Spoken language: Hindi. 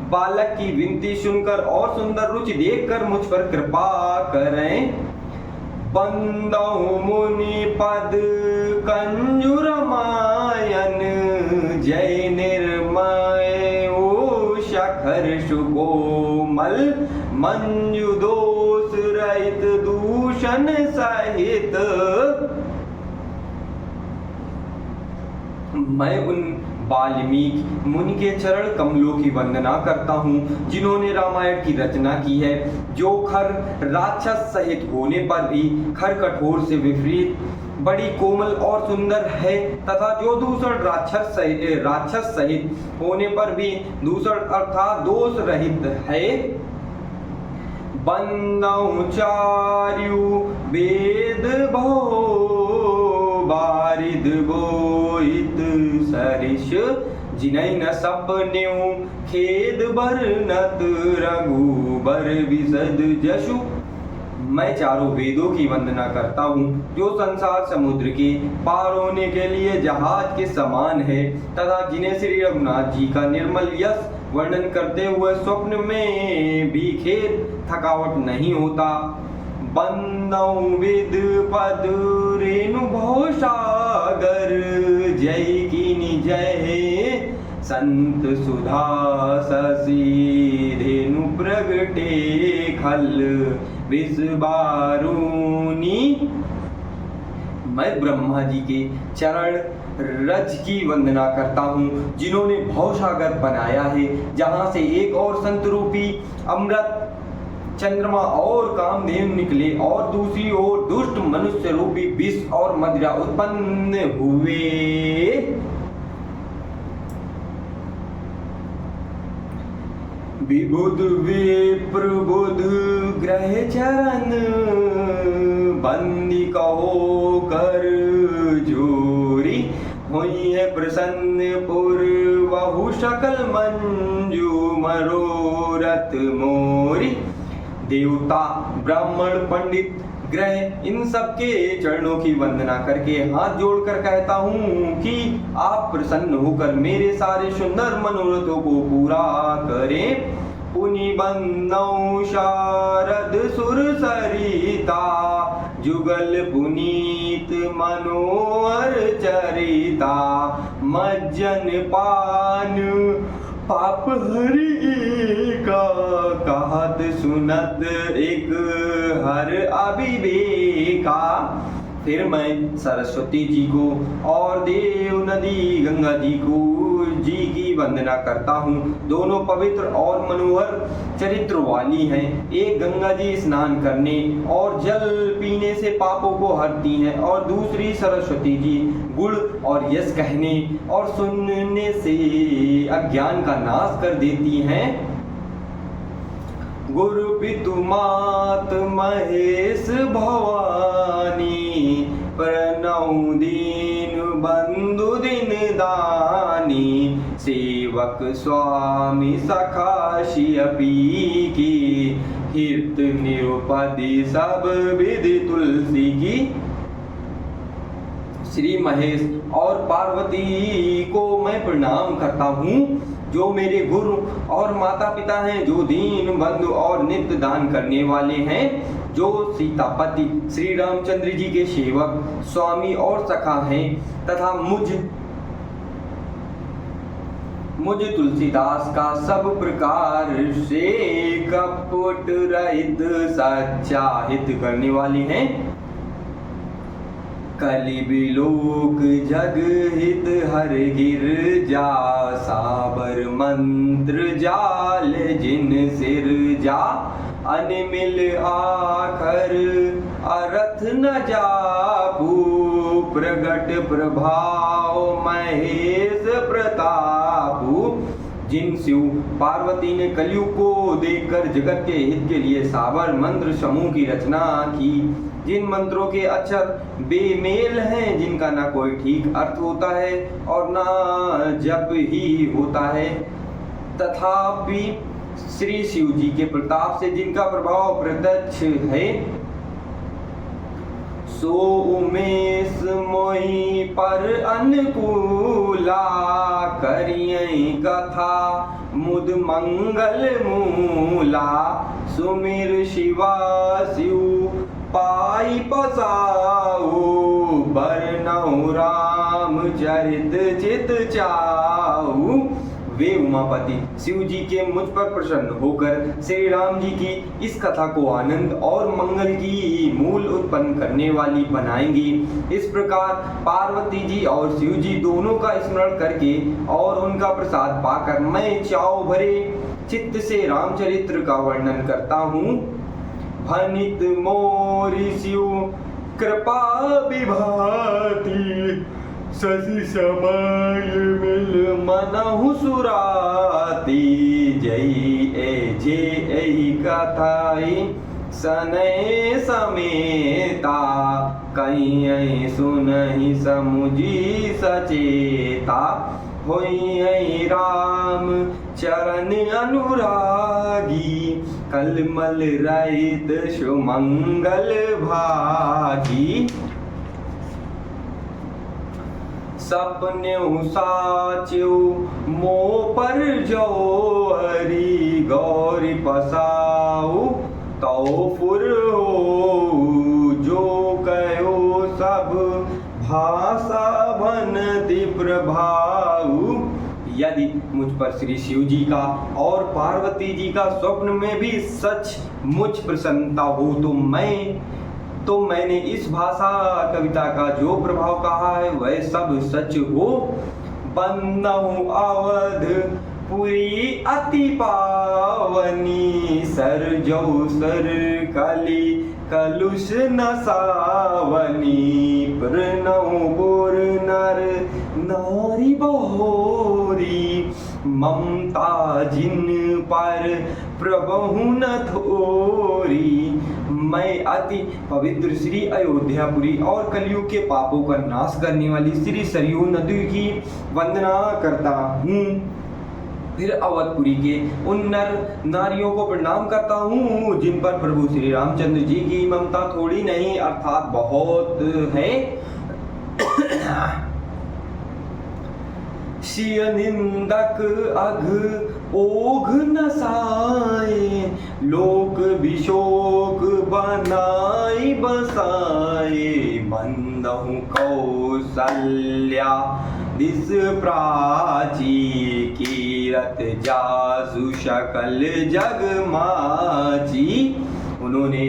बालक की विनती सुनकर और सुंदर रुचि देखकर मुझ पर कृपा करें। बंदहु मुनि पद कंजुर मायन, जय निर्मय उषा हर्ष कोमल, मंजु दोष रहित दूषण सहित। मैं उन वाल्मीकि मुनि के चरण कमलों की वंदना करता हूँ जिन्होंने रामायण की रचना की है, जो खर राक्षस सहित होने पर भी खर कठोर से विपरीत बड़ी कोमल और सुंदर है, तथा जो दूषण राक्षस सहित होने पर भी दूषण अर्थात दोष रहित है। बंदौ चार्यु वेद भो बारिद बोहित सरिष, जिनै न सपन्यु खेद बरनत रघुबर विशद जशु। मैं चारों वेदों की वंदना करता हूँ जो संसार समुद्र के पार होने के लिए जहाज के समान है, तथा जिन्हें श्री रघुनाथ जी का निर्मल यश वर्णन करते हुए स्वप्न में भी खेद थकावट नहीं होता। बंदौ विद पद रेणु भवसागर, जय कीनि जय संत सुधा शशि धेनु प्रगटे खल विषबारूनी। मैं ब्रह्मा जी के चरण रज की वंदना करता हूँ जिन्होंने भवसागर बनाया है, जहाँ से एक और संत रूपी अमृत चंद्रमा और कामधेनु निकले और दूसरी ओर दुष्ट मनुष्य रूपी विष और मदिरा उत्पन्न हुए। विबुध विप्र बुध ग्रह चरण, बंदी कहो कर जोरी, हुई है प्रसन्न पुर बहु सकल मंजू मनोरथ मोरी। देवता ब्राह्मण पंडित ग्रह इन सबके चरणों की वंदना करके हाथ जोड़कर कहता हूँ कि आप प्रसन्न होकर मेरे सारे सुंदर मनोरथों को पूरा करें। पुनि बंदौ शारद सुर सरिता, जुगल पुनीत मनोहर चरिता, मज्जन पान पाप हरि का, कहत सुनत एक हर अविवेका। फिर मैं सरस्वती जी को और देव नदी गंगा जी की वंदना करता हूँ। दोनों पवित्र और मनोहर चरित्र वाली हैं। एक गंगा जी स्नान करने और जल पीने से पापों को हरती हैं, और दूसरी सरस्वती जी गुण और यश कहने और सुनने से अज्ञान का नाश कर देती हैं। गुरु पितु मात महेश भवानी, प्रणौ दीन बंधु दिन दानी, सेवक स्वामी सखा शियपी की, हित निरुपति सब विधि तुलसी की। श्री महेश और पार्वती को मैं प्रणाम करता हूँ जो मेरे गुरु और माता पिता हैं, जो दीन बंधु और नित्य दान करने वाले हैं, जो सीतापति श्री रामचंद्र जी के सेवक स्वामी और सखा हैं, तथा मुझ तुलसीदास का सब प्रकार से कपट रहित सच्चा हित करने वाले हैं। कलि बिलोक जग हित हर गिर जा, साबर मंत्र जाल जिन सिर जा, अनमिल आखर अरथ न जापू, प्रगट प्रभाव महेश प्रतापू। जिन शिव पार्वती ने कलयुग को देखकर जगत के हित के लिए साबर मंत्र समूह की रचना की, जिन मंत्रों के अक्षर बेमेल हैं, जिनका ना कोई ठीक अर्थ होता है और ना जप ही होता है, तथापि श्री शिव जी के प्रताप से जिनका प्रभाव प्रत्यक्ष है, सो उमेश मोहि पर अनुकूला, करियई कथा मुद मंगल मूला सुमिर शिवा शिव पाई पसाऊ बरनऊ राम चरित चित चाऊ। वे उमापति शिव जी के मुझ पर प्रसन्न होकर श्री राम जी की इस कथा को आनंद और मंगल की मूल उत्पन्न करने वाली बनाएंगे। इस प्रकार पार्वती जी और शिव जी दोनों का स्मरण करके और उनका प्रसाद पाकर मैं चाव भरे चित्त से रामचरित्र का वर्णन करता हूँ। भनित मोरि शिव कृपा विभाति शशि समय मिल मनहु सुराती। जय जे एहि कथाई सनय समेता कहीं सुनहि समुझी सचेता। होई राम चरण अनुरागी कलमल रहित सुमंगल भागी। सपन्यु साच्यु मो पर जो हरि गौरी पसाऊ तो फुर हो जो कहो सब भाषा भनति प्रभाऊ। यदि मुझ पर श्री शिव जी का और पार्वती जी का स्वप्न में भी सच मुझ प्रसन्नता हो तो मैंने इस भाषा कविता का जो प्रभाव कहा है वह सब सच हो। बंदहु अवध पुरी अति पावनी सर जो सर कली कलुष नसावनी। प्रणहु पुर नर नारी बहोरी ममता जिन पर प्रभु न थोरी। मैं अति पवित्र श्री अयोध्यापुरी और कलयुग के पापों का नाश करने वाली श्री सरयू नदी की वंदना करता हूँ। फिर अवधपुरी के उन नर नारियों को प्रणाम करता हूँ जिन पर प्रभु श्री रामचंद्र जी की ममता थोड़ी नहीं अर्थात बहुत है। शिय निंदक अघ ओघ नसाए लोक विशोक बनाई बसाए। बंदहु कौसल्या दिस प्राची कीरत जासु शकल जग माची। उन्होंने